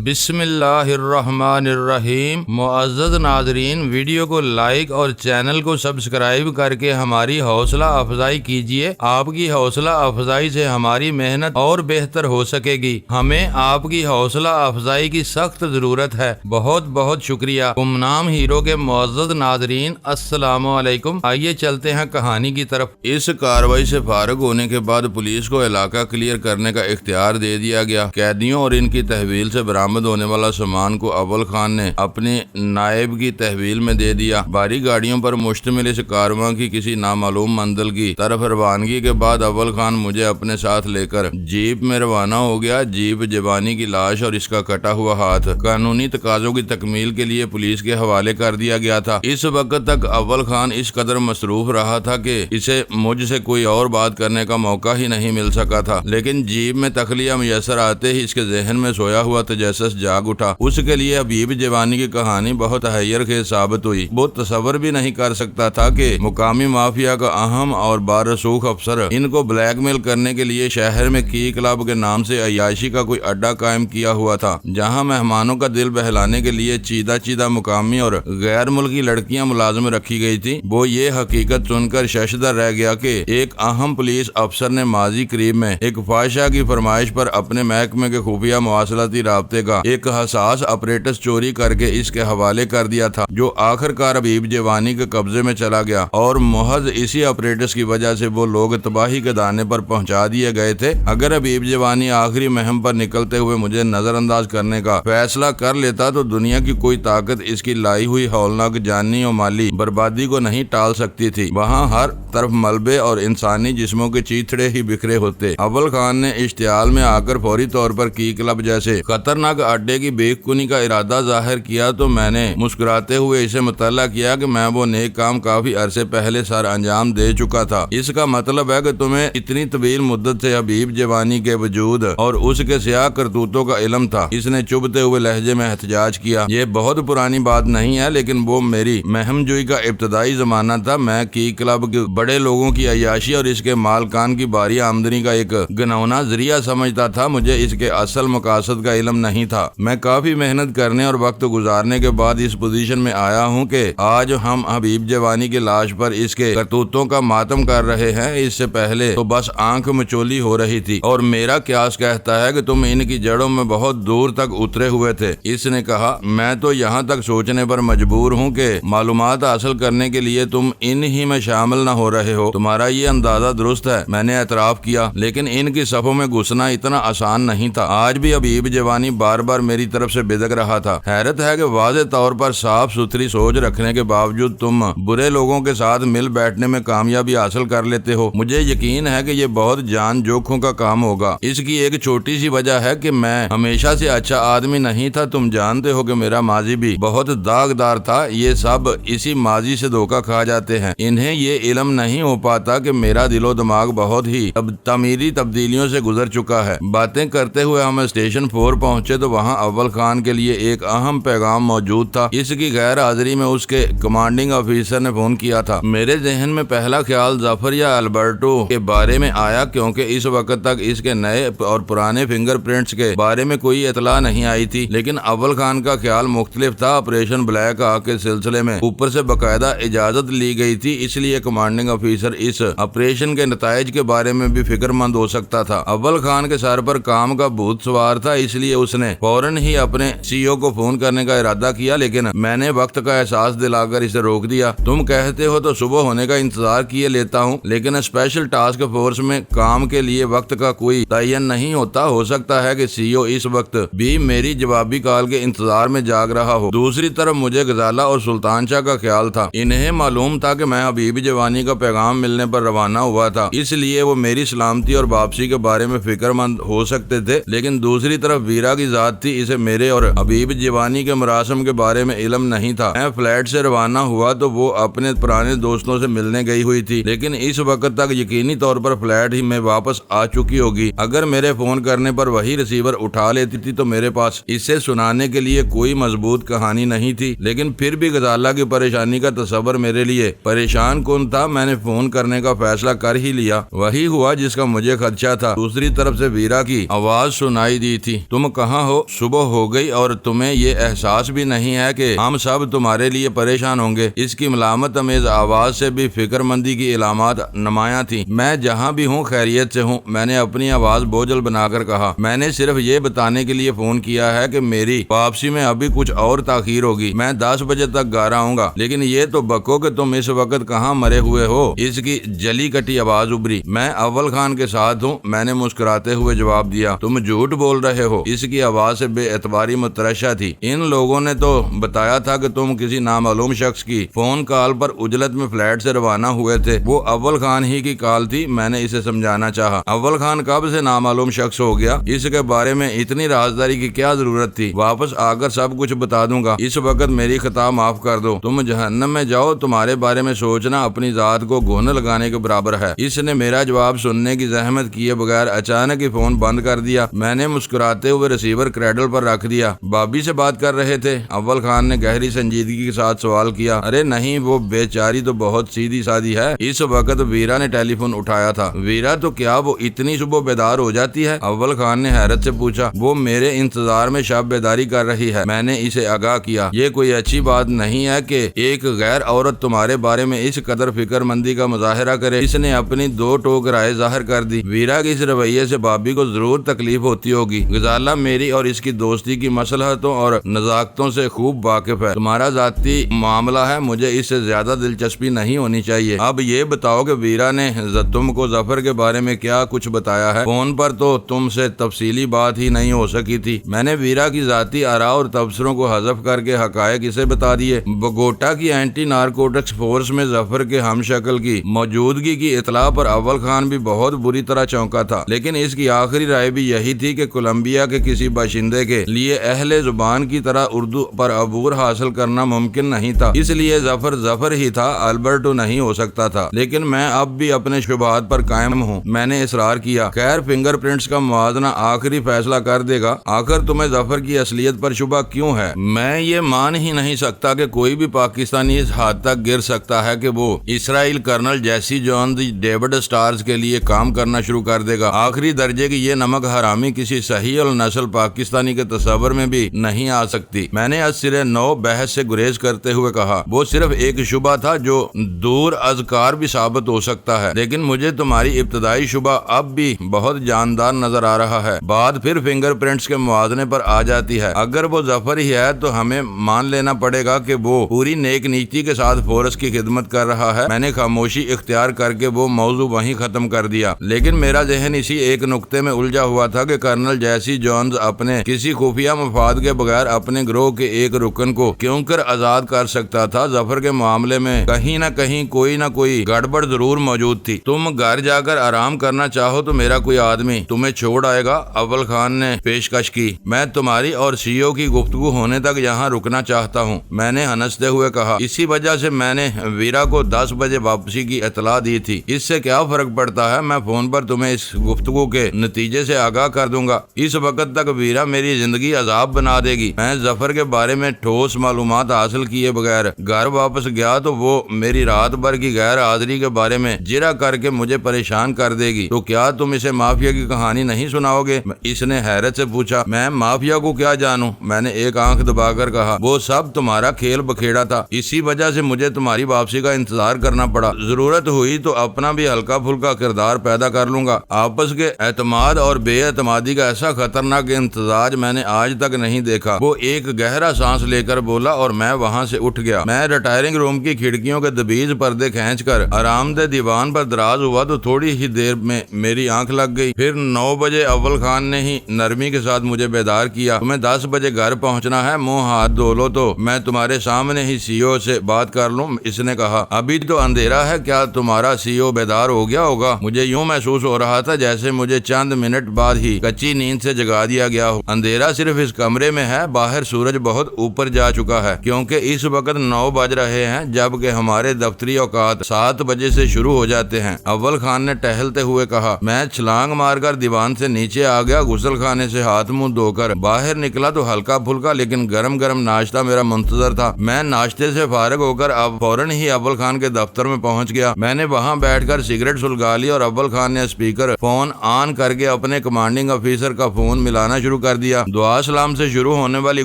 بسم اللہ الرحمن الرحیم۔ معزز ناظرین، ویڈیو کو لائک اور چینل کو سبسکرائب کر کے ہماری حوصلہ افزائی کیجیے۔ آپ کی حوصلہ افزائی سے ہماری محنت اور بہتر ہو سکے گی۔ ہمیں آپ کی حوصلہ افزائی کی سخت ضرورت ہے۔ بہت بہت شکریہ۔ گمنام ہیرو کے معزز ناظرین، السلام علیکم۔ آئیے چلتے ہیں کہانی کی طرف۔ اس کارروائی سے فارغ ہونے کے بعد پولیس کو علاقہ کلیئر کرنے کا اختیار دے دیا گیا۔ قیدیوں اور ان کی تحویل سے برآمد ہونے والا سامان کو اول خان نے اپنے نائب کی تحویل میں دے دیا۔ بھاری گاڑیوں پر مشتمل اس کارواں کی کسی نامعلوم منزل کی طرف روانگی کے بعد اول خان مجھے اپنے ساتھ لے کر جیپ میں روانہ ہو گیا۔ جیپ جوانی کی لاش اور اس کا کٹا ہوا ہاتھ قانونی تقاضوں کی تکمیل کے لیے پولیس کے حوالے کر دیا گیا تھا۔ اس وقت تک اول خان اس قدر مصروف رہا تھا کہ اسے مجھ سے کوئی اور بات کرنے کا موقع ہی نہیں مل سکا تھا، لیکن جیپ میں تخلیہ میسر آتے ہی اس کے ذہن میں سویا ہوا تجسس جاگ اٹھا۔ اس کے لیے حبیب جوانی کی کہانی بہت حیر خیز ثابت ہوئی۔ وہ تصور بھی نہیں کر سکتا تھا کہ مقامی مافیا کا اہم اور بارسوخ افسر ان کو بلیک میل کرنے کے لیے شہر میں کی کلب کے نام سے عیاشی کا کوئی اڈا قائم کیا ہوا تھا، جہاں مہمانوں کا دل بہلانے کے لیے چیدہ چیدہ مقامی اور غیر ملکی لڑکیاں ملازم رکھی گئی تھی۔ وہ یہ حقیقت سن کر ششدر رہ گیا کہ ایک اہم پولیس افسر نے ماضی قریب میں ایک فاحشہ کی فرمائش پر اپنے محکمے کے خفیہ مواصلاتی رابطے کا ایک حساس اپریٹس چوری کر کے اس کے حوالے کر دیا تھا، جو آخر کار حبیب جوانی کے قبضے میں چلا گیا، اور محض اسی اپریٹس کی وجہ سے وہ لوگ تباہی کے دانے پر پہنچا دیے گئے تھے۔ اگر حبیب جوانی آخری مہم پر نکلتے ہوئے مجھے نظر انداز کرنے کا فیصلہ کر لیتا تو دنیا کی کوئی طاقت اس کی لائی ہوئی ہولناک جانی اور مالی بربادی کو نہیں ٹال سکتی تھی۔ وہاں ہر طرف ملبے اور انسانی جسموں کے چیتڑے ہی بکھرے ہوتے۔ اول خان نے اشتعال میں آ کر فوری طور پر کی کلب جیسے خطرناک اڈے کی بے کنی کا ارادہ ظاہر کیا تو میں نے مسکراتے ہوئے اسے مطلع کیا کہ میں وہ نیک کام کافی عرصے پہلے سر انجام دے چکا تھا۔ اس کا مطلب ہے کہ تمہیں اتنی طویل مدت سے حبیب جوانی کے وجود اور اس کے سیاہ کرتوتوں کا علم تھا۔ اس نے چبھتے ہوئے لہجے میں احتجاج کیا۔ یہ بہت پرانی بات نہیں ہے، لیکن وہ میری مہم جوئی کا ابتدائی زمانہ تھا۔ میں کی کلب کے بڑے لوگوں کی عیاشی اور اس کے مالکان کی باری آمدنی کا ایک گنونا ذریعہ سمجھتا تھا۔ مجھے اس کے اصل مقاصد کا علم نہیں تھا۔ میں کافی محنت کرنے اور وقت گزارنے کے بعد اس پوزیشن میں آیا ہوں کہ آج ہم حبیب جوانی کی لاش پر اس کے کرتوتوں کا ماتم کر رہے ہیں۔ اس سے پہلے تو بس آنکھ مچولی ہو رہی تھی، اور میرا قیاس کہتا ہے کہ تم ان کی جڑوں میں بہت دور تک اترے ہوئے تھے۔ اس نے کہا، میں تو یہاں تک سوچنے پر مجبور ہوں کہ معلومات حاصل کرنے کے لیے تم ان ہی میں شامل نہ ہو رہے ہو۔ تمہارا یہ اندازہ درست ہے، میں نے اعتراف کیا، لیکن ان کی صفوں میں گھسنا اتنا آسان نہیں تھا۔ آج بھی حبیب جوانی بار بار میری طرف سے بدک رہا تھا۔ حیرت ہے کہ واضح طور پر صاف ستھری سوچ رکھنے کے باوجود تم برے لوگوں کے ساتھ مل بیٹھنے میں کامیابی حاصل کر لیتے ہو۔ مجھے یقین ہے کہ یہ بہت جان جوکھوں کا کام ہوگا۔ اس کی ایک چھوٹی سی وجہ ہے کہ میں ہمیشہ سے اچھا آدمی نہیں تھا۔ تم جانتے ہو کہ میرا ماضی بھی بہت داغدار تھا۔ یہ سب اسی ماضی سے دھوکہ کھا جاتے ہیں۔ انہیں یہ علم نہیں ہو پاتا کہ میرا دل و دماغ بہت ہی تعمیری تبدیلیوں سے گزر چکا ہے۔ باتیں کرتے ہوئے ہم اسٹیشن 4 پہنچے تو وہاں اول خان کے لیے ایک اہم پیغام موجود تھا۔ اس کی غیر حاضری میں اس کے کمانڈنگ آفیسر نے فون کیا تھا۔ میرے ذہن میں پہلا خیال ظفر یا البرٹو کے بارے میں آیا، کیونکہ اس وقت تک اس کے نئے اور پرانے فنگر پرنٹس کے بارے میں کوئی اطلاع نہیں آئی تھی۔ لیکن اول خان کا خیال مختلف تھا۔ آپریشن بلیک ہاک کے سلسلے میں اوپر سے باقاعدہ اجازت لی گئی تھی، اس لیے کمانڈنگ آفیسر اس آپریشن کے نتائج کے بارے میں بھی فکر مند ہو سکتا تھا۔ اول خان کے سر پر کام کا بھوت سوار تھا، اس لیے اس نے فوراً ہی اپنے سی او کو فون کرنے کا ارادہ کیا، لیکن میں نے وقت کا احساس دلا کر اسے روک دیا۔ تم کہتے ہو تو صبح ہونے کا انتظار کیے لیتا ہوں، لیکن اسپیشل ٹاسک فورس میں کام کے لیے وقت کا کوئی تعین نہیں ہوتا۔ ہو سکتا ہے کہ سی او اس وقت بھی میری جوابی کال کے انتظار میں جاگ رہا ہو۔ دوسری طرف مجھے غزالہ اور سلطان شاہ کا خیال تھا۔ انہیں معلوم تھا کہ میں حبیب جوانی کا پیغام ملنے پر روانہ ہوا تھا، اس لیے وہ میری سلامتی اور واپسی کے بارے میں فکر مند ہو سکتے تھے۔ لیکن دوسری طرف ویرا کی ذات تھی، اسے میرے اور حبیب جوانی کے مراسم کے بارے میں علم نہیں تھا۔ میں فلیٹ سے روانہ ہوا تو وہ اپنے پرانے دوستوں سے ملنے گئی ہوئی تھی، لیکن اس وقت تک یقینی طور پر فلیٹ ہی میں واپس آ چکی ہوگی۔ اگر میرے فون کرنے پر وہی ریسیور اٹھا لیتی تھی تو میرے پاس اسے سنانے کے لیے کوئی مضبوط کہانی نہیں تھی۔ لیکن پھر بھی غزالہ کی پریشانی کا تصور میرے لیے پریشان کن تھا۔ میں نے فون کرنے کا فیصلہ کر ہی لیا۔ وہی ہوا جس کا مجھے خدشہ تھا۔ دوسری طرف سے ویرا کی آواز سنائی دی تھی، تم کہاں ہو صبح ہو گئی اور تمہیں یہ احساس بھی نہیں ہے کہ ہم سب تمہارے لیے پریشان ہوں گے۔ اس کی ملامت امیز آواز سے بھی فکر مندی کی علامات نمایاں تھی۔ میں جہاں بھی ہوں خیریت سے ہوں، میں نے اپنی آواز بوجھل بنا کر کہا۔ میں نے صرف یہ بتانے کے لیے فون کیا ہے کہ میری واپسی میں ابھی کچھ اور تاخیر ہوگی۔ میں 10 بجے تک گھر آؤں گا، لیکن یہ تو بکو کہ تم اس وقت کہاں مرے ہوئے ہو۔ اس کی جلی کٹی آواز ابھری۔ میں اول خان کے ساتھ ہوں، میں نے مسکراتے ہوئے جواب دیا۔ تم جھوٹ بول رہے ہو۔ اس کی آواز سے بے اعتباری مترشح تھی۔ ان لوگوں نے تو بتایا تھا کہ تم کسی نامعلوم شخص کی فون کال پر عجلت میں فلیٹ سے روانہ ہوئے تھے۔ وہ اول خان ہی کی کال تھی۔ میں نے اسے سمجھانا چاہا۔ اول خان کب سے نامعلوم شخص ہو گیا؟ اس کے بارے میں اتنی رازداری کی کیا ضرورت تھی؟ واپس آ کر سب کچھ بتا دوں گا۔ اس وقت میری خطا معاف کر دو۔ تم جہنم میں جاؤ، تمہارے بارے میں سوچنا اپنی ذات کو گھن لگانے کے برابر ہے۔ اس نے میرا جواب سننے کی زحمت کیے بغیر اچانک ہی فون بند کر دیا۔ میں نے مسکراتے ہوئے ریسیور کریڈل پر رکھ دیا۔ بابی سے بات کر رہے تھے؟ اول خان نے گہری سنجیدگی کے ساتھ سوال کیا۔ ارے نہیں، وہ بیچاری تو بہت سیدھی سادی ہے۔ اس وقت ویرا نے ٹیلی فون اٹھایا تھا۔ ویرا تو کیا وہ اتنی صبح بیدار ہو جاتی ہے؟ اول خان نے حیرت سے پوچھا۔ وہ میرے انتظار میں شب بیداری کر رہی ہے۔ میں نے اسے آگاہ کیا۔ یہ کوئی اچھی بات نہیں ہے کہ ایک غیر عورت تمہارے بارے میں اس قدر فکر مندی کا مظاہرہ کرے۔ اس نے اپنی دو ٹوک رائے ظاہر کر دی۔ ویرا کے اس رویے سے بابی کو ضرور تکلیف ہوتی ہوگی۔ غزالہ میری اور اس کی دوستی کی مصلحتوں اور نزاکتوں سے خوب واقف ہے۔ تمہارا ذاتی معاملہ ہے، مجھے اس سے زیادہ دلچسپی نہیں ہونی چاہیے۔ اب یہ بتاؤ کہ ویرا نے تم کو ظفر کے بارے میں کیا کچھ بتایا ہے؟ فون پر تو تم سے تفصیلی بات ہی نہیں ہو سکی تھی۔ میں نے ویرا کی ذاتی آراء اور تبصروں کو حذف کر کے حقائق اسے بتا دیے۔ بگوٹا کی اینٹی نارکوٹکس فورس میں ظفر کے ہم شکل کی موجودگی کی اطلاع پر اول خان بھی بہت بری طرح چونکا تھا، لیکن اس کی آخری رائے بھی یہی تھی کہ کولمبیا کے کسی باشندے کے لیے اہل زبان کی طرح اردو پر عبور حاصل کرنا ممکن نہیں تھا۔ اس لیے ظفر ہی تھا، البرٹو نہیں ہو سکتا تھا۔ لیکن میں اب بھی اپنے شبہات پر قائم ہوں۔ میں نے اصرار کیا۔ خیر، فنگر پرنٹس کا موازنہ آخری فیصلہ کر دے گا۔ آخر تمہیں ظفر کی اصلیت پر شبہ کیوں ہے؟ میں یہ مان ہی نہیں سکتا کہ کوئی بھی پاکستانی اس حد تک گر سکتا ہے کہ وہ اسرائیل کرنل جیسی جون ڈیوڈ سٹارز کے لیے کام کرنا شروع کر دے گا۔ آخری درجے کی یہ نمک حرامی کسی صحیح النسل پاکستانی کے تصور میں بھی نہیں آ سکتی۔ میں نے از سرے نو بحث سے گریز کرتے ہوئے کہا۔ وہ صرف ایک شبہ تھا جو دور از کار بھی ثابت ہو سکتا ہے، لیکن مجھے تمہاری ابتدائی شبہ اب بھی بہت جاندار نظر آ رہا ہے۔ بات پھر فنگر پرنٹس کے موازنے پر آ جاتی ہے۔ اگر وہ ظفر ہی ہے تو ہمیں مان لینا پڑے گا کہ وہ پوری نیک نیتی کے ساتھ فورس کی خدمت کر رہا ہے۔ میں نے خاموشی اختیار کر کے وہ موضوع وہیں ختم کر دیا، لیکن میرا ذہن اسی ایک نقطے میں الجھا ہوا تھا کہ کرنل جیسی جونز اپنے کسی خفیہ مفاد کے بغیر اپنے گروہ کے ایک رکن کو کیوں کر آزاد کر سکتا تھا؟ ظفر کے معاملے میں کہیں نہ کہیں کوئی نہ کوئی گڑبڑ ضرور موجود تھی۔ تم گھر جا کر آرام کرنا چاہو تو میرا کوئی آدمی تمہیں چھوڑ آئے گا، اول خان نے پیشکش کی۔ میں تمہاری اور سی او کی گفتگو ہونے تک یہاں رکنا چاہتا ہوں، میں نے ہنستے ہوئے کہا۔ اسی وجہ سے میں نے ویرا کو 10 بجے واپسی کی اطلاع دی تھی۔ اس سے کیا فرق پڑتا ہے؟ میں فون پر تمہیں اس گفتگو کے نتیجے سے آگاہ کر دوں گا۔ اس وقت تک ویرا میری زندگی عذاب بنا دے گی۔ میں ظفر کے بارے میں ٹھوس معلومات حاصل کیے بغیر گھر واپس گیا تو وہ میری رات بھر کی غیر حاضری کے بارے میں جرا کر کے مجھے پریشان کر دے گی۔ تو کیا تم اسے مافیا کی کہانی نہیں سناؤ گے؟ اس نے حیرت سے پوچھا۔ میں مافیا کو کیا جانوں؟ میں نے ایک آنکھ دبا کر کہا۔ وہ سب تمہارا کھیل بکھیڑا تھا، اسی وجہ سے مجھے تمہاری واپسی کا انتظار کرنا پڑا۔ ضرورت ہوئی تو اپنا بھی ہلکا پھلکا کردار پیدا کر لوں گا۔ آپس کے اعتماد اور بے اعتمادی کا ایسا خطرناک امتزاج میں نے آج تک نہیں دیکھا۔ وہ ایک گہرا سانس لے کر بولا اور میں وہاں سے اٹھ گیا۔ میں ریٹائرنگ روم کی کھڑکیوں کے دبیز پردے کھینچ کر آرام دہ دیوان پر دراز ہوا تو تھوڑی ہی دیر میں میری آنکھ لگ گئی۔ پھر 9 بجے اول خان نے ہی نرمی کے ساتھ مجھے بیدار کیا۔ تمہیں 10 بجے گھر پہنچنا ہے، منہ ہاتھ دھو لو تو میں تمہارے سامنے ہی سی او سے بات کر لوں۔ اس نے کہا۔ ابھی تو اندھیرا ہے، کیا تمہارا سی او بیدار ہو گیا ہوگا؟ مجھے یوں محسوس ہو رہا تھا جیسے مجھے چند منٹ بعد ہی کچی نیند سے جگا دیا گیا ہو۔ اندھیرا صرف اس کمرے میں ہے، باہر سورج بہت اوپر جا چکا ہے کیونکہ اس وقت 9 بج رہے ہیں، جبکہ ہمارے دفتری اوقات 7 بجے سے شروع ہو جاتے ہیں۔ اول خان نے ٹہلتے ہوئے کہا۔ میں چھلانگ مار کر دیوان سے نیچے آ گیا، غسل خانے سے ہاتھ منہ دھو کر باہر نکلا تو ہلکا پھلکا لیکن گرم گرم ناشتہ میرا منتظر تھا۔ میں ناشتے سے فارغ ہو کر اب فوراً ہی اول خان کے دفتر میں پہنچ گیا۔ میں نے وہاں بیٹھ کر سگریٹ سلگا لی اور اول خان نے اسپیکر فون آن کر کے اپنے کمانڈنگ آفیسر کا فون ملانا شروع کر دیا۔ دعا سلام سے شروع ہونے والی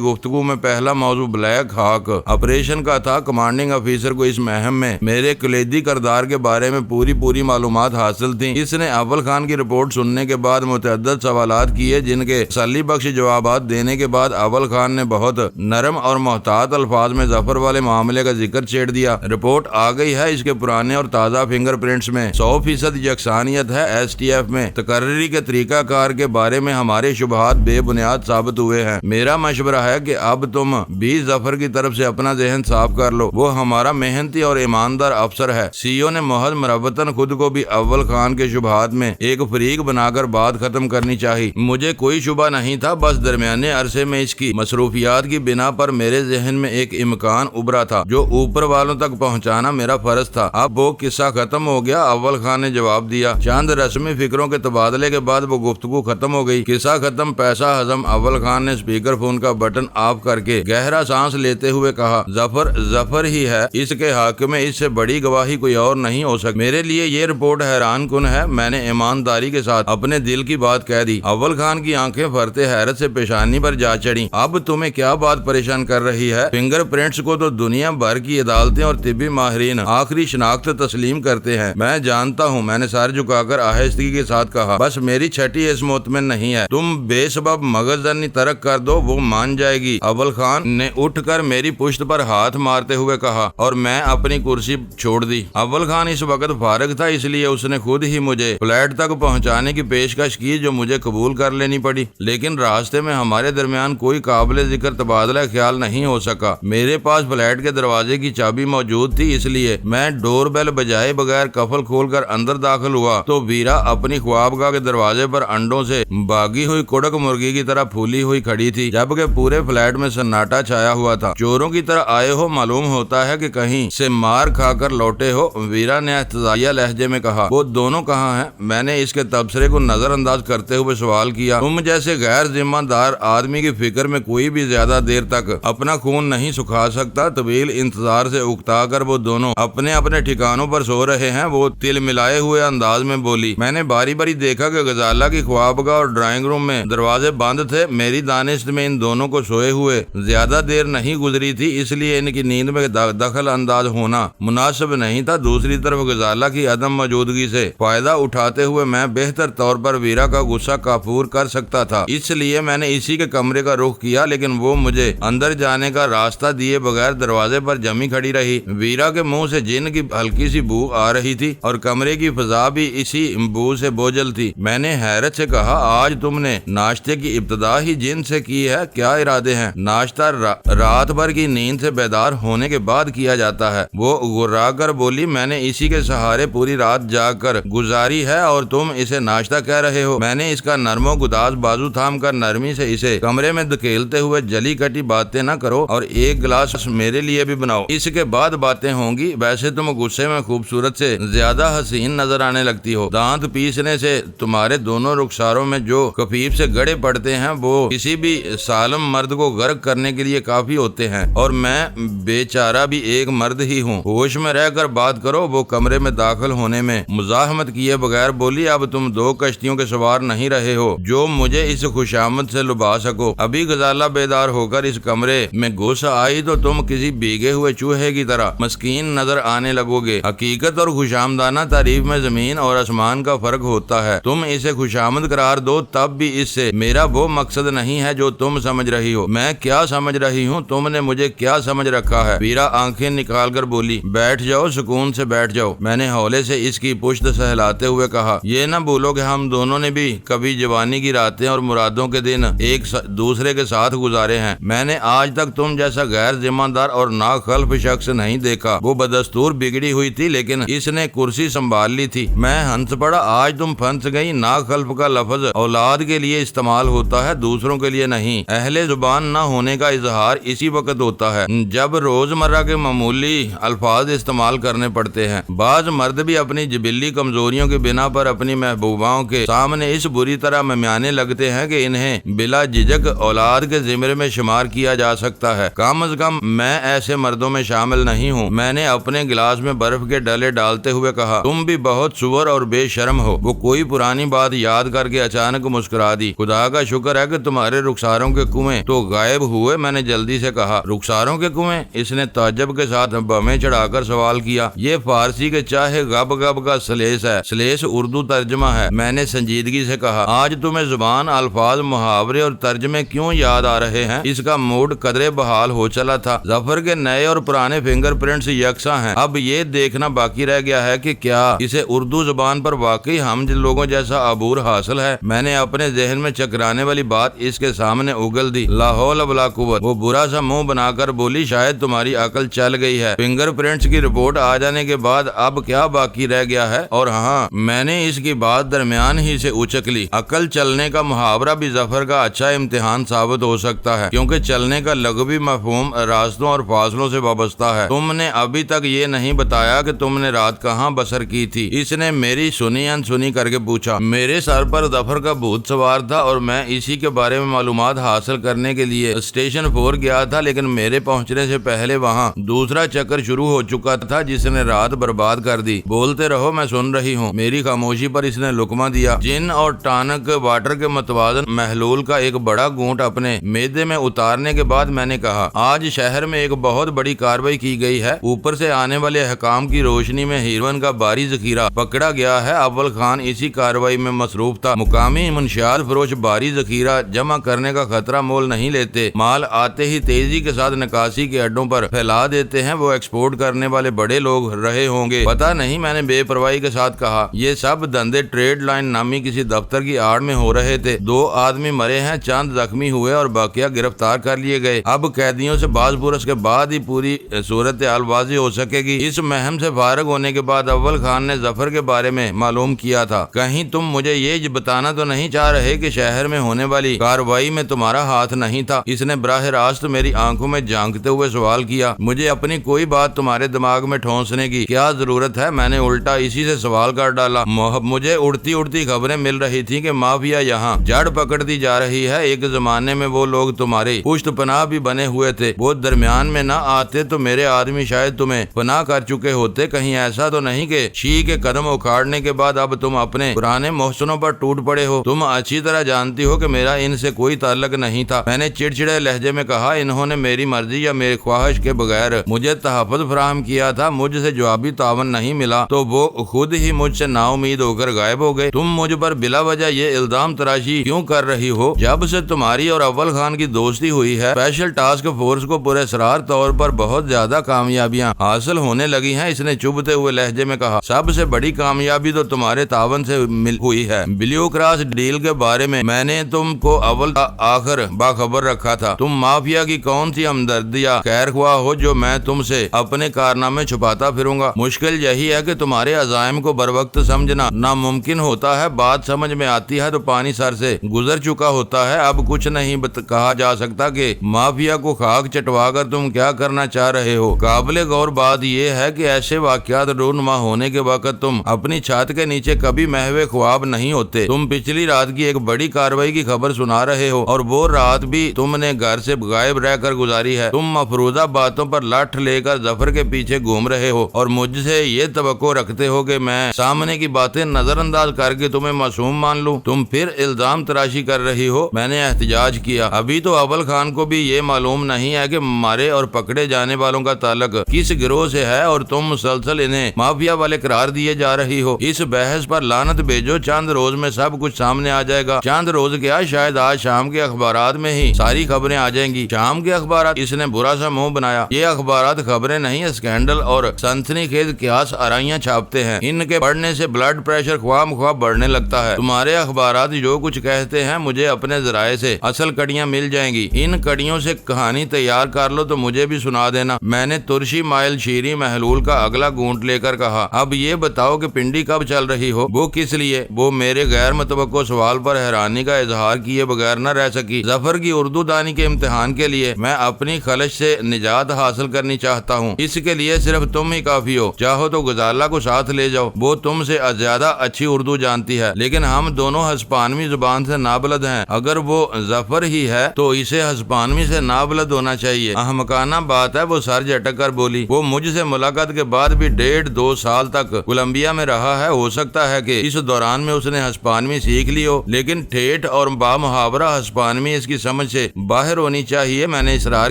گفتگو میں پہلا موضوع بلیک ہاک آپریشن کا تھا۔ کمانڈنگ افیسر کو اس مہم میں میرے کلیدی کردار کے بارے میں پوری معلومات حاصل تھیں۔ اس نے اول خان کی رپورٹ سننے کے بعد متعدد سوالات کیے، جن کے تسلی بخش جوابات دینے کے بعد اول خان نے بہت نرم اور محتاط الفاظ میں ظفر والے معاملے کا ذکر چھیڑ دیا۔ رپورٹ آ گئی ہے، اس کے پرانے اور تازہ فنگر پرنٹس میں 100% یکسانیت ہے۔ ایس ٹی ایف میں تقرری کے طریقہ کار کے بارے میں ہمارے شبہات بے بنیاد ثابت ہوئے ہیں۔ میرا مشورہ ہے کہ اب تم بھی ظفر کی طرف سے اپنا ذہن صاف کر لو، وہ ہمارا محنتی اور ایماندار افسر ہے۔ سی او نے محض مربتاً خود کو بھی اول خان کے شبہات میں ایک فریق بنا کر بات ختم کرنی چاہیے۔ مجھے کوئی شبہ نہیں تھا، بس درمیانے عرصے میں اس کی مصروفیات کی بنا پر میرے ذہن میں ایک امکان ابھرا تھا جو اوپر والوں تک پہنچانا میرا فرض تھا۔ اب وہ قصہ ختم ہو گیا، اول خان نے جواب دیا۔ چند رسمی فکروں کے تبادلے کے بعد وہ گفتگو ختم ہو گئی۔ قصہ ختم، پیسہ ہضم۔ اول خان نے اسپیکر فون کا بٹن آف کر کے گہرا سانس لیتے ہوئے کہا، ظفر ہی ہے، اس کے حق میں اس سے بڑی گواہی کوئی اور نہیں ہو سکتی۔ میرے لیے یہ رپورٹ حیران کن ہے۔ میں نے ایمانداری کے ساتھ اپنے دل کی بات کہہ دی۔ اول خان کی آنکھیں فرتے حیرت سے پیشانی پر جا چڑھی۔ اب تمہیں کیا بات پریشان کر رہی ہے؟ فنگر پرنٹس کو تو دنیا بھر کی عدالتیں اور طبی ماہرین آخری شناخت تسلیم کرتے ہیں۔ میں جانتا ہوں، میں نے سر جھکا کر آہستگی کے ساتھ کہا، بس میری چھٹی اس مطمئن نہیں ہے۔ تم بے سبب مغز زنی ترک کر دو، وہ مان جائے گی۔ اول خان نے اٹھ کر میری پشت پر ہاتھ مارتے ہوئے کہا، اور میں اپنی کرسی چھوڑ دی۔ اول خان اس وقت فارغ تھا، اس لیے اس نے خود ہی مجھے فلیٹ تک پہنچانے کی پیشکش کی، جو مجھے قبول کر لینی پڑی، لیکن راستے میں ہمارے درمیان کوئی قابل ذکر تبادلہ خیال نہیں ہو سکا۔ میرے پاس فلیٹ کے دروازے کی چابی موجود تھی، اس لیے میں ڈور بیل بجائے بغیر قفل کھول کر اندر داخل ہوا تو ویرا اپنی خوابگاہ کے دروازے پر انڈوں سے باغی ہوئی کڑک مرغی کی طرح پھولی ہوئی کھڑی تھی، جبکہ پورے فلیٹ میں سناٹا چھایا ہوا تھا۔ چوروں کی طرح آئے ہو، معلوم ہوتا ہے کہ کہیں سے مار کھا کر لوٹے ہو، ویرا نے احتجاجیہ لہجے میں کہا۔ وہ دونوں کہاں ہیں؟ میں نے اس کے تبصرے کو نظر انداز کرتے ہوئے سوال کیا۔ تم جیسے غیر ذمہ دار آدمی کی فکر میں کوئی بھی زیادہ دیر تک اپنا خون نہیں سکھا سکتا۔ طویل انتظار سے اکتا کر وہ دونوں اپنے اپنے ٹھکانوں پر سو رہے ہیں، وہ تل ملائے ہوئے انداز میں بولی۔ میں نے باری باری دیکھا کہ غزالہ کی خوابگاہ اور ڈرائنگ روم میں دروازے بند تھے۔ میری دانست میں ان دونوں کو سوئے ہوئے زیادہ دیر نہیں گزری تھی، اس لیے ان کی نیند میں دخل انداز ہونا مناسب نہیں تھا۔ دوسری طرف غزالہ کی عدم موجودگی سے فائدہ اٹھاتے ہوئے میں بہتر طور پر ویرا کا غصہ کافور کر سکتا تھا، اس لیے میں نے اسی کے کمرے کا رخ کیا، لیکن وہ مجھے اندر جانے کا راستہ دیے بغیر دروازے پر جمی کھڑی رہی۔ ویرا کے منہ سے جن کی ہلکی سی بو آ رہی تھی اور کمرے کی فضا بھی اسی بو سے بوجھل تھی۔ میں نے حیرت سے کہا، آج تم نے ناشتے کی ابتدا ہی جن سے کی ہے، کیا ارادے ہیں؟ ناشتہ رات بھر کی نیند سے بیدار ہونے کے بعد کیا جاتا ہے، وہ گرا کر بولی۔ میں نے اسی کے سہارے پوری رات جاگ کر گزاری ہے اور تم اسے ناشتہ کہہ رہے ہو؟ میں نے اس کا نرم و گداز بازو تھام کر نرمی سے اسے کمرے میں دھکیلتے ہوئے، جلی کٹی باتیں نہ کرو اور ایک گلاس میرے لیے بھی بناؤ، اس کے بعد باتیں ہوں گی۔ ویسے تم غصے میں خوبصورت سے زیادہ حسین نظر آنے لگتی ہو۔ دانت پیسنے سے تمہارے دونوں رخساروں میں جو خفیف سے گڑے پڑتے ہیں وہ کسی بھی سالم مرد کو غرق کرنے کے لیے کافی ہوتے ہیں، اور میں بیچارہ بھی ایک مرد ہی ہوں۔ ہوش میں رہ کر بات کرو۔ وہ کمرے میں داخل ہونے میں مزاحمت کیے بغیر بولی، اب تم دو کشتیوں کے سوار نہیں رہے ہو جو مجھے اس خوشامد سے لبا سکو۔ ابھی غزالہ بیدار ہو کر اس کمرے میں گھس آئی تو تم کسی بھیگے ہوئے چوہے کی طرح مسکین نظر آنے لگو گے۔ حقیقت اور خوشامدانہ تعریف میں زمین اور آسمان کا فرق ہوتا ہے۔ تم اسے خوشامد قرار دو، تب بھی اس سے میرا وہ مقصد نہیں ہے جو تم سمجھ رہی ہو۔ میں کیا سمجھ رہی ہوں؟ تم نے مجھے کیا سمجھ رکھا ہے؟ ویرا آنکھیں نکال کر بولی۔ بیٹھ جاؤ، سکون سے بیٹھ جاؤ، میں نے ہولے سے اس کی پشت سہلاتے ہوئے کہا۔ یہ نہ بولو کہ ہم دونوں نے بھی کبھی جوانی کی راتیں اور مرادوں کے دن ایک دوسرے کے ساتھ گزارے ہیں۔ میں نے آج تک تم جیسا غیر ذمہ دار اور ناخلف شخص نہیں دیکھا۔ وہ بدستور بگڑی ہوئی تھی، لیکن اس نے کرسی سنبھال لی تھی۔ میں ہنس پڑا۔ آج تم پھنس گئی۔ ناخلف کا لفظ اولاد کے لیے استعمال ہوتا ہے، دوسروں کے لیے نہیں۔ اہل زبان نہ ہونے کا اظہار اسی وقت ہوتا ہے جب روزمرہ کے معمولی الفاظ استعمال کرنے پڑتے ہیں۔ بعض مرد بھی اپنی جبلی کمزوریوں کی بنا پر اپنی محبوباؤں کے سامنے اس بری طرح ممیانے لگتے ہیں کہ انہیں بلا جھجک اولاد کے زمرے میں شمار کیا جا سکتا ہے۔ کم از کم میں ایسے مردوں میں شامل نہیں ہوں۔ میں نے اپنے گلاس میں برف کے ڈلے ڈالتے ہوئے کہا، تم بھی بہت سور اور بے شرم ہو۔ وہ کوئی پرانی بات یاد کر کے اچانک مسکرا دی۔ خدا کا شکر ہے کہ تمہارے رخساروں کے کنویں تو غائب ہوئے۔ میں نے جلدی سے کہا رخساروں کے کنویں؟ اس نے تعجب کے ساتھ بمیں چڑھا کر سوال کیا۔ یہ فارسی کے چاہے غب غب کا سلیس ہے، سلیس اردو ترجمہ ہے۔ میں نے سنجیدگی سے کہا آج تمہیں زبان، الفاظ، محاورے اور ترجمے کیوں یاد آ رہے ہیں؟ اس کا موڈ قدرے بحال ہو چلا تھا۔ ظفر کے نئے اور پرانے فنگر پرنٹس یکساں ہیں۔ اب یہ دیکھنا باقی رہ گیا ہے کہ کیا اسے اردو زبان پر واقعی ہم لوگوں جیسا عبور حاصل ہے۔ میں نے اپنے ذہن میں چکرانے والی بات اس کے سامنے اگل دی۔ لا حول ولا قوت۔ وہ برا سا منہ بنا کر بولی شاید تمہاری عقل چل گئی ہے۔ فنگر پرنٹس کی رپورٹ آ جانے کے بعد اب کیا باقی رہ گیا ہے؟ اور ہاں، میں نے اس کی بات درمیان ہی سے اچک لی۔ عقل چلنے کا محاورہ بھی ظفر کا اچھا امتحان ثابت ہو سکتا ہے، کیونکہ چلنے کا لغوی مفہوم راستوں اور فاصلوں سے وابستہ ہے۔ تم نے ابھی تک یہ نہیں بتایا کہ تم نے رات کہاں بسر کی تھی؟ اس نے میری سنی انسنی کر کے پوچھا۔ میرے سر پر ظفر کا بھوت سوار تھا اور میں اسی کے بارے میں معلومات حاصل کرنے کے لیے اسٹیشن 4 گیا تھا، لیکن میرے پہنچنے سے پہلے وہاں دوسرا چکر شروع ہو چکا تھا جس نے رات برباد کر دی۔ بولتے رہو، میں سن رہی ہوں۔ میری خاموشی پر اس نے لقمہ دیا۔ جن اور ٹانک واٹر کے متوازن محلول کا ایک بڑا گھونٹ اپنے معدے میں اتارنے کے بعد میں نے کہا آج شہر میں ایک بہت بڑی کارروائی کی گئی ہے۔ اوپر سے آنے والے احکام کی روشنی میں ہیروئن کا بھاری ذخیرہ پکڑا گیا ہے۔ اول خان اسی کارروائی میں مصروف تھا۔ مقامی منشیات فروش بھاری ذخیرہ جمع کرنے کا خطرہ مول نہیں لیتے، مال آتے ہی تیزی کے ساتھ نکاسی کے اڈوں پر پھیلا دیتے ہیں۔ وہ ایکسپورٹ کرنے والے بڑے لوگ رہے ہوں گے۔ پتہ نہیں، میں نے بے پرواہی کے ساتھ کہا۔ یہ سب دھندے ٹریڈ لائن نامی کسی دفتر کی آڑ میں ہو رہے تھے۔ 2 آدمی مرے ہیں، چند زخمی ہوئے اور باقیہ گرفتار کر لیے گئے۔ اب قیدیوں سے باز پرس کے بعد ہی پوری صورتحال واضح ہو سکے گی۔ اس مہم سے فارغ ہونے کے بعد اول خان نے ظفر کے بارے میں معلوم کیا تھا۔ کہیں تم مجھے یہ بتانا تو نہیں چاہ رہے کہ شہر میں ہونے والی کارروائی میں تمہارا ہاتھ نہیں تھا؟ اس نے براہ راست میری آنکھوں میں جھانکتے ہوئے سوال کیا۔ مجھے اپنی کوئی بات تمہارے دماغ میں ٹھونسنے کی کیا ضرورت ہے؟ میں نے الٹا اسی سے سوال کر ڈالا۔ مجھے اڑتی اڑتی خبریں مل رہی تھی کہ مافیا یہاں جڑ پکڑتی جا رہی ہے۔ ایک زمانے میں وہ لوگ تمہارے پشت پناہ بھی بنے ہوئے تھے۔ وہ درمیان میں نہ آتے تو میرے آدمی شاید تمہیں پناہ کر چکے ہوتے۔ کہیں ایسا تو نہیں کہ شی کے قدم اکھاڑنے کے بعد اب تم اپنے پرانے محسنوں پر ٹوٹ پڑے ہو؟ تم اچھی طرح جانتی ہو کہ میرا ان سے کوئی تعلق نہیں تھا، میں نے چڑچڑے لہجے میں کہا۔ انہوں نے میری مرضی یا میری خواہش کے بغیر مجھے تحفظ فراہم کیا تھا۔ مجھ سے جوابی تعاون نہیں ملا تو وہ خود ہی مجھ سے نا امید ہو کر غائب ہو گئے۔ تم مجھ پر بلا وجہ یہ الزام تراشی کیوں کر رہی ہو؟ جب سے تمہاری اور اول خان کی دوستی ہوئی ہے، اسپیشل ٹاسک فورس کو پراسرار طور پر بہت زیادہ کامیابیاں حاصل ہونے لگی ہیں۔ اس نے چبھتے ہوئے لہجے میں کہا۔ سب سے بڑی کامیابی تو تمہارے تعاون سے ہوئی ہے۔ بلیو کراس ڈیل کے بارے میں نے تم کو اول آخر باخبر رکھا تھا۔ تم مافیا کی کون سی ہمدردی یا خیر خواہ ہو جو میں تم سے اپنے کارنامے چھپاتا پھروں گا؟ مشکل یہی ہے کہ تمہارے عزائم کو بروقت سمجھنا ناممکن ہوتا ہے۔ بات سمجھ میں آتی ہے تو پانی سر سے گزر چکا ہوتا ہے۔ اب کچھ نہیں کہا جا سکتا کہ مافیا کو خاک چٹوا کر تم کیا کرنا چاہ رہے ہو۔ قابل غور بات یہ ہے کہ ایسے واقعات رونما ہونے کے وقت تم اپنی چھات کے نیچے کبھی محو خواب نہیں ہوتے۔ تم پچھلی رات کی ایک بڑی کارروائی کی خبر سنا رہے ہو اور وہ رات بھی تم نے گھر سے غائب رہ کر گزاری ہے۔ تم مفروضہ باتوں پر لٹھ لے کر ظفر کے پیچھے گھوم رہے ہو اور مجھ سے یہ توقع رکھتے ہو کہ میں سامنے کی باتیں نظر انداز کر کے تمہیں معصوم مان لوں۔ تم پھر الزام تراشی کر رہی ہو۔ میں نے احتجاج کیا۔ ابھی تو اول خان کو بھی یہ معلوم نہیں ہے کہ مارے اور پکڑے جانے والوں کا تعلق کس گروہ سے ہے اور تم مسلسل انہیں مافیا والے قرار دیے جا رہی ہو۔ اس بحث پر لعنت بھیجو، چند روز میں سب کچھ سامنے آ جائے گا۔ چند روز کیا، شاید آج شام کے اخبارات میں ہی ساری خبریں آ جائیں گی۔ شام کے اخبارات؟ اس نے برا سا منہ بنایا۔ یہ اخبارات خبریں نہیں، اسکینڈل اور سنسنی خیز قیاس آرائیاں چھاپتے ہیں۔ ان کے پڑھنے سے بلڈ پریشر خواہ مخواہ بڑھنے لگتا ہے۔ تمہارے اخبارات جو کچھ کہتے ہیں مجھے اپنے ذرائع سے اصل کڑیاں مل جائیں گی۔ ان کڑیوں سے کہانی تیار کر لو تو مجھے بھی سنا دینا۔ میں نے ترشی مائل شیریں محلول کا اگلا گھونٹ لے کر کہا۔ اب یہ بتاؤ کہ پنڈی کب چل رہی ہو؟ وہ کس لیے؟ وہ میرے غیر متوقع سوال پر حیرانی کا اظہار کیے بغیر نہ رہ سکی۔ ظفر کی اردو دانی کے امتحان کے لیے میں اپنی خلش سے نجات حاصل کرنی چاہتا ہوں۔ اس کے لیے صرف تم ہی کافی ہو۔ چاہو تو غزالہ کو ساتھ لے جاؤ، وہ تم سے زیادہ اچھی اردو جانتی ہے، لیکن ہم دونوں ہسپانوی زبان سے نابلد ہیں۔ اگر وہ ظفر ہی ہے تو اسے ہسپانوی سے نابلد ہونا چاہیے۔ احمقانہ بات ہے، وہ سر جھٹک کر بولی۔ وہ مجھ سے ملاقات کے بعد بھی 1.5-2 سال تک کولمبیا میں رہا ہے۔ ہو سکتا ہے کہ اس دوران میں اس نے ہسپانوی سیکھ لی ہو، لیکن ٹھیٹھ ٹھیٹھ اور بامحاورہ ہسپانوی اس کی سمجھ سے باہر ہونی چاہیے۔ میں نے اصرار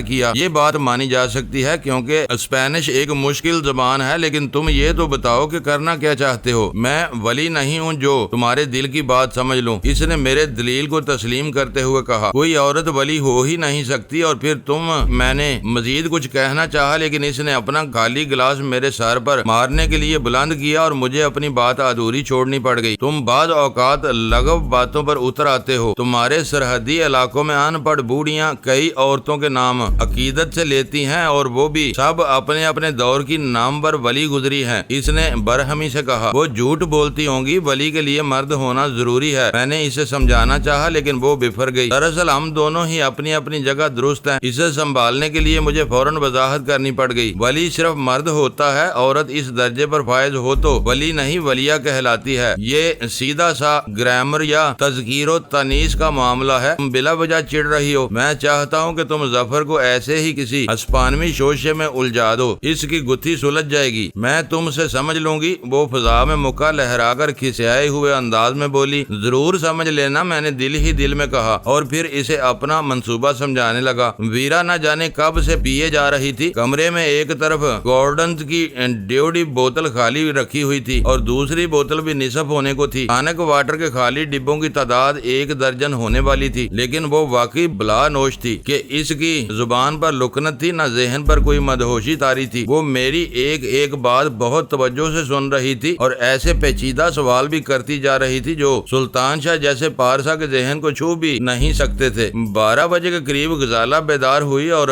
کیا، یہ بات مانی جا سکتی ہے کیونکہ اسپینش ایک مشکل زبان ہے، لیکن تم یہ تو بتاؤ کہ کرنا کیا چاہتے ہو؟ میں ولی نہیں ہوں جو تمہارے دل کی بات سمجھ لوں۔ اس نے میرے دلیل کو تسلیم کرتے ہوئے کہا، کوئی عورت ولی ہو ہی نہیں سکتی اور پھر تم۔ میں نے مزید کچھ کہنا چاہا لیکن اس نے اپنا خالی گلاس میرے سر پر مارنے کے لیے بلند کیا اور مجھے اپنی بات ادھوری چھوڑنی پڑ گئی۔ تم بعض اوقات لغو باتوں پر اتر آتے ہو۔ تمہارے سرحدی علاقوں میں ان پڑھ بوڑھیاں کئی عورتوں کے نام عقیدت سے لیتی ہیں اور وہ بھی سب اپنے اپنے دور کی نامور ولی گزری ہیں۔ اس نے برہمی سے کہا، وہ جھوٹ بولتی ہوں گی، ولی کے لیے مرد ہونا ضروری ہے۔ میں نے اسے سمجھانا چاہا لیکن وہ بفر گئی۔ دراصل ہم دونوں ہی اپنی اپنی جگہ درست ہیں۔ اسے سنبھالنے کے لیے مجھے فوراً وضاحت کرنی پڑ گئی۔ ولی صرف مرد ہوتا ہے، عورت اس درجے پر فائز ہو تو ولی نہیں ولیہ کہلاتی ہے۔ یہ سیدھا سا گرامر یا تذکیر و تانیث کا معاملہ ہے۔ تم بلا وجہ چڑھ رہی ہو۔ میں چاہتا ہوں کہ تم ظفر کو ایسے ہی کسی ہسپانوی شوشے میں الجھا دو، اس کی گتھی سلجھ جائے گی، میں تم سے سمجھ لوں گی۔ وہ فضا میں مکہ لہرا کر کھسیائے ہوئے انداز میں بولی، ضرور سمجھ لینا، میں نے دل ہی دل میں کہا اور پھر اسے اپنا منصوبہ سمجھانے لگا۔ ویرا نہ جانے کب سے پیے جا رہی تھی۔ کمرے میں ایک طرف گورڈنز کی ڈیوڈی بوتل خالی رکھی ہوئی تھی اور دوسری بوتل بھی نصف ہونے کو تھی۔ ٹانک واٹر کے خالی ڈبوں کی تعداد 1 درجن ہونے والی تھی، لیکن وہ واقعی بلا نوش تھی کہ اس کی زبان پر لکنت تھی، نہ ذہن پر کوئی مدہوشی طاری تھی۔ وہ میری ایک ایک بات بہت توجہ سے سن رہی تھی اور ایسے پیچیدہ سوال بھی کرتی جا رہی تھی جو سلطان شاہ جیسے پارسا کے ذہن کو چھو بھی نہیں سکتے تھے۔ 12 بجے کے قریب غزالہ بیدار ہوئی اور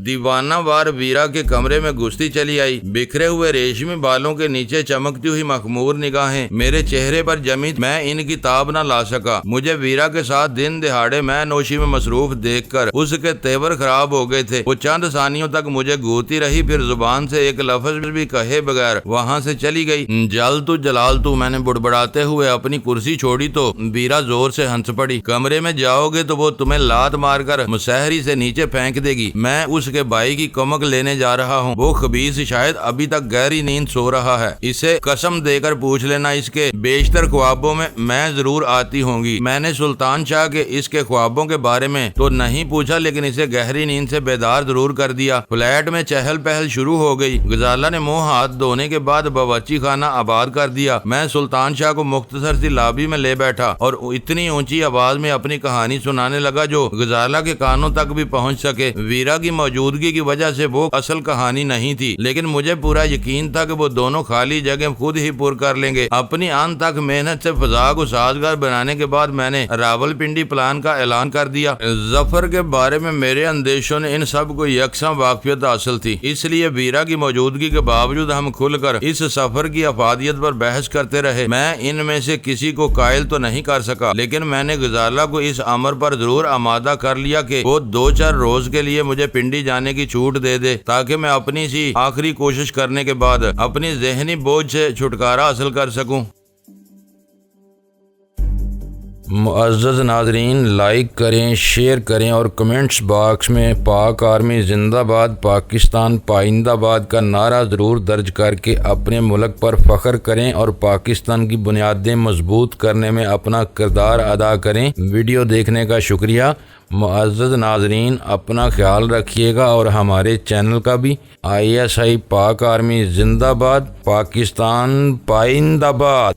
دیوانہ وار ویرا کے کمرے میں گھستی چلی آئی۔ بکھرے ہوئے ریشمی بالوں کے نیچے چمکتی ہوئی مخمور نگاہیں میرے چہرے پر جمی، میں ان کی تاب نہ لا سکا۔ مجھے ویرا کے ساتھ دن دہاڑے میں نوشی میں مصروف دیکھ کر اس کے تیور خراب ہو گئے تھے۔ وہ چند ثانیوں تک مجھے گھورتی رہی، پھر زبان سے ایک لفظ بھی کہے بغیر وہاں سے چلی گئی۔ جل تو جلال تو، میں نے بڑبڑاتے ہوئے اپنی کرسی چھوڑی تو ویرا زور سے ہنس پڑی۔ کمرے میں جاؤ گے تو وہ تمہیں لات مار کر مسہری سے نیچے پھینک دے گی۔ میں اس کے بھائی کی کمک لینے جا رہا ہوں، وہ خبیث شاید ابھی تک گہری نیند سو رہا ہے۔ اسے قسم دے کر پوچھ لینا، اس کے بیشتر خوابوں میں ضرور آتی ہوں گی۔ میں نے سلطان شاہ کے اس کے خوابوں کے بارے میں تو نہیں پوچھا لیکن اسے گہری نیند سے بیدار ضرور کر دیا۔ فلیٹ میں چہل پہل شروع ہو گئی۔ غزالہ نے منہ ہاتھ دھونے کے بعد باورچی خانہ آباد کر دیا۔ میں سلطان شاہ کو مختصر سی لابی میں لے بیٹھا اور اتنی اونچی آواز میں اپنی کہانی سنانے لگا جو غزالہ کے کانوں تک بھی پہنچ سکے۔ ویرا کی موجودگی کی وجہ سے وہ اصل کہانی نہیں تھی، لیکن مجھے پورا یقین تھا کہ وہ دونوں خالی جگہ خود ہی پر کر لیں گے۔ اپنی آن تک محنت سے فضا کو سازگار بنانے کے بعد میں نے راول پنڈی پلان کا اعلان کر دیا۔ ظفر کے بارے میں میرے اندیشوں نے ان سب کو یکساں واقفیت حاصل تھی، اس لیے ویرا کی موجودگی کے باوجود ہم کھل کر اس سفر کی افادیت پر بحث کرتے رہے۔ میں ان میں سے کسی کو قائل تو نہیں کر سکا، لیکن میں نے غزالہ کو اس امر پر ضرور آمادہ کر لیا کہ وہ 2-4 روز کے لیے مجھے پنڈی جانے کی چھوٹ دے دے تاکہ میں اپنی سی آخری کوشش کرنے کے بعد اپنی ذہنی بوجھ سے چھٹکارا حاصل کر سکوں۔ معزز ناظرین، لائک کریں، شیئر کریں اور کمنٹس باکس میں پاک آرمی زندہ باد، پاکستان پائندہ باد کا نعرہ ضرور درج کر کے اپنے ملک پر فخر کریں اور پاکستان کی بنیادیں مضبوط کرنے میں اپنا کردار ادا کریں۔ ویڈیو دیکھنے کا شکریہ۔ معزز ناظرین، اپنا خیال رکھیے گا اور ہمارے چینل کا بھی۔ ISI پاک آرمی زندہ باد، پاکستان پائندہ باد۔